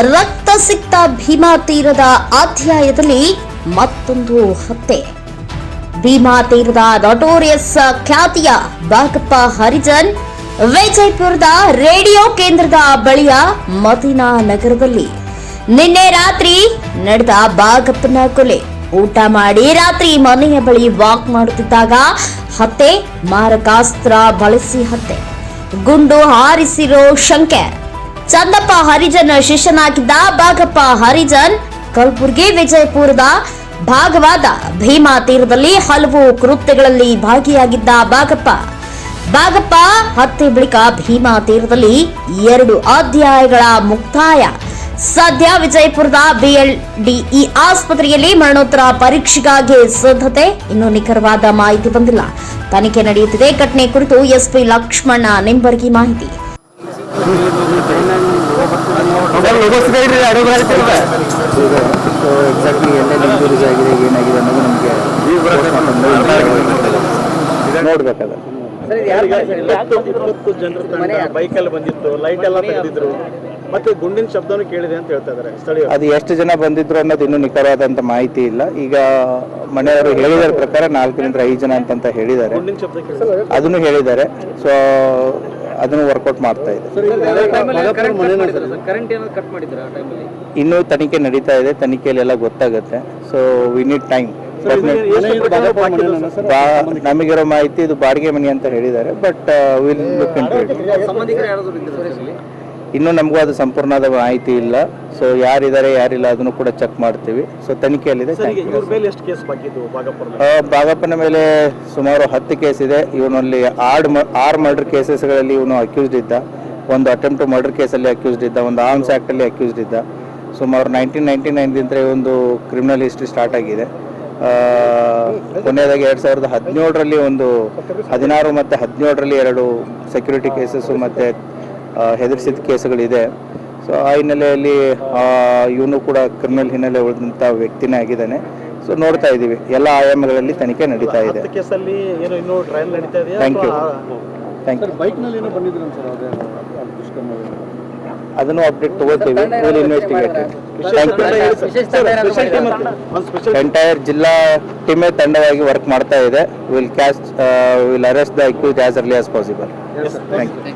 ರಕ್ತ ಸಿಕ್ತ ಭೀಮಾ ತೀರದ ಅಧ್ಯಾಯದಲ್ಲಿ ಮತ್ತೊಂದು ಹತ್ಯೆ. ಭೀಮಾ ತೀರದ ನೊಟೋರಿಯಸ್ ಖ್ಯಾತಿಯ ಬಾಗಪ್ಪ ಹರಿಜನ್ ವಿಜಯಪುರದ ರೇಡಿಯೋ ಕೇಂದ್ರದ ಬಳಿಯ ಮದೀನಾ ನಗರದಲ್ಲಿ ನಿನ್ನೆ ರಾತ್ರಿ ನಡೆದ ಬಾಗಪ್ಪನ ಕೊಲೆ. ಊಟ ಮಾಡಿ ರಾತ್ರಿ ಮನೆಯ ಬಳಿ ವಾಕ್ ಮಾಡುತ್ತಿದ್ದಾಗ ಹತ್ಯೆ. ಮಾರಕಾಸ್ತ್ರ ಬಳಸಿ ಹತ್ಯೆ. ಗುಂಡು ಹಾರಿಸಿರೋ ಶಂಕೆ. ಚಂದಪ್ಪ ಹರಿಜನ್ ಶಿಷ್ಯನಾಗಿದ್ದ ಬಾಗಪ್ಪ ಹರಿಜನ್ ಕಲಬುರಗಿ ವಿಜಯಪುರದ ಭಾಗವಾದ ಭೀಮಾ ತೀರದಲ್ಲಿ ಹಲವು ಕೃತ್ಯಗಳಲ್ಲಿ ಭಾಗಿಯಾಗಿದ್ದ ಬಾಗಪ್ಪ ಹತ್ಯೆ ಬಳಿಕ ಭೀಮಾ ತೀರದಲ್ಲಿ 2 ಅಧ್ಯಾಯಗಳ ಮುಕ್ತಾಯ. ಸದ್ಯ ವಿಜಯಪುರದ BLDE ಆಸ್ಪತ್ರೆಯಲ್ಲಿ ಮರಣೋತ್ತರ ಪರೀಕ್ಷೆಗಾಗಿ ಸಿದ್ಧತೆ. ಇನ್ನೂ ನಿಖರವಾದ ಮಾಹಿತಿ ಬಂದಿಲ್ಲ. ತನಿಖೆ ನಡೆಯುತ್ತಿದೆ. ಘಟನೆ ಕುರಿತು SP ಲಕ್ಷ್ಮಣ ನಿಂಬರ್ಗಿ ಮಾಹಿತಿ. ಬೈಕಲ್ಲಿ ಬಂದಿತ್ತು, ಲೈಟ್ ಎಲ್ಲ ತೆಗೆದಿದ್ರು, ಮತ್ತೆ ಗುಂಡಿನ ಶಬ್ದನೂ ಕೇಳಿದೆ ಅಂತ ಹೇಳ್ತಾ ಇದ್ದಾರೆ ಸ್ಥಳೀಯರು. ಅದು ಎಷ್ಟು ಜನ ಬಂದಿದ್ರು ಅನ್ನೋದು ಇನ್ನೂ ನಿಖರವಾದಂತ ಮಾಹಿತಿ ಇಲ್ಲ. ಈಗ ಮನೆಯವರು ಹೇಳಿದ ಪ್ರಕಾರ 4 ರಿಂದ 5 ಜನ ಅಂತ ಹೇಳಿದ್ದಾರೆ. ಗುಂಡಿನ ಶಬ್ದ ಅದನ್ನು ಹೇಳಿದ್ದಾರೆ. ಸೊ ಅದನ್ನು ವರ್ಕೌಟ್ ಮಾಡ್ತಾ ಇದೆ. ಇನ್ನೂ ತನಿಖೆ ನಡೀತಾ ಇದೆ. ತನಿಖೆಯಲ್ಲಿ ಎಲ್ಲ ಗೊತ್ತಾಗುತ್ತೆ. So we need time. ನಮಗಿರೋ ಮಾಹಿತಿ ಇದು ಬಾಡಿಗೆ ಮನೆ ಅಂತ ಹೇಳಿದ್ದಾರೆ. But will look into it. ಇನ್ನೂ ನಮಗೂ ಅದು ಸಂಪೂರ್ಣವಾದ ಮಾಹಿತಿ ಇಲ್ಲ. ಸೊ ಯಾರಿದ್ದಾರೆ ಯಾರಿಲ್ಲ ಅದನ್ನು ಕೂಡ ಚೆಕ್ ಮಾಡ್ತೀವಿ. ಸೊ ತನಿಖೆಯಲ್ಲಿದೆ. ಬಾಗಪ್ಪನ ಮೇಲೆ ಸುಮಾರು 10 ಕೇಸ್ ಇದೆ. ಇವನಲ್ಲಿ 6 ಮರ್ಡರ್ ಕೇಸಸ್ಗಳಲ್ಲಿ ಇವನು ಅಕ್ಯೂಸ್ಡ್ ಇದ್ದ. ಒಂದು ಅಟೆಂಪ್ಟ್ ಟು ಮರ್ಡರ್ ಕೇಸಲ್ಲಿ ಅಕ್ಯೂಸ್ಡ್ ಇದ್ದ. ಒಂದು ಆರ್ಮ್ಸ್ ಆ್ಯಕ್ಟಲ್ಲಿ ಅಕ್ಯೂಸ್ಡ್ ಇದ್ದ. ಸುಮಾರು 1999ದಿಂದ ಒಂದು ಕ್ರಿಮಿನಲ್ ಹಿಸ್ಟ್ರಿ ಸ್ಟಾರ್ಟ್ ಆಗಿದೆ. ಕೊನೆಯದಾಗಿ 2017ರಲ್ಲಿ ಒಂದು 16 ಮತ್ತು 17ರಲ್ಲಿ 2 ಸೆಕ್ಯೂರಿಟಿ ಕೇಸಸ್ಸು ಮತ್ತು ಹೆದರಿಸಿದ ಕೇಸುಗಳಿದೆ. ಸೊ ಆ ಹಿನ್ನೆಲೆಯಲ್ಲಿ ಇವನು ಕೂಡ ಕ್ರಿಮಿನಲ್ ಹಿನ್ನೆಲೆ ಉಳಿದಂಥ ವ್ಯಕ್ತಿನೇ ಆಗಿದ್ದಾನೆ. ಸೊ ನೋಡ್ತಾ ಇದ್ದೀವಿ. ಎಲ್ಲ ಆಯಾಮಗಳಲ್ಲಿ ತನಿಖೆ ನಡೀತಾ ಇದೆ. Thank you. ಅದನ್ನು ಅಪ್ಡೇಟ್ ತಗೋತೀವಿ. Will investigate. ಎಂಟೈರ್ ಜಿಲ್ಲಾ ಟೀಮೇ ತಂಡವಾಗಿ ವರ್ಕ್ ಮಾಡ್ತಾ ಇದೆ. Will arrest the accused as early as possible. Thank you.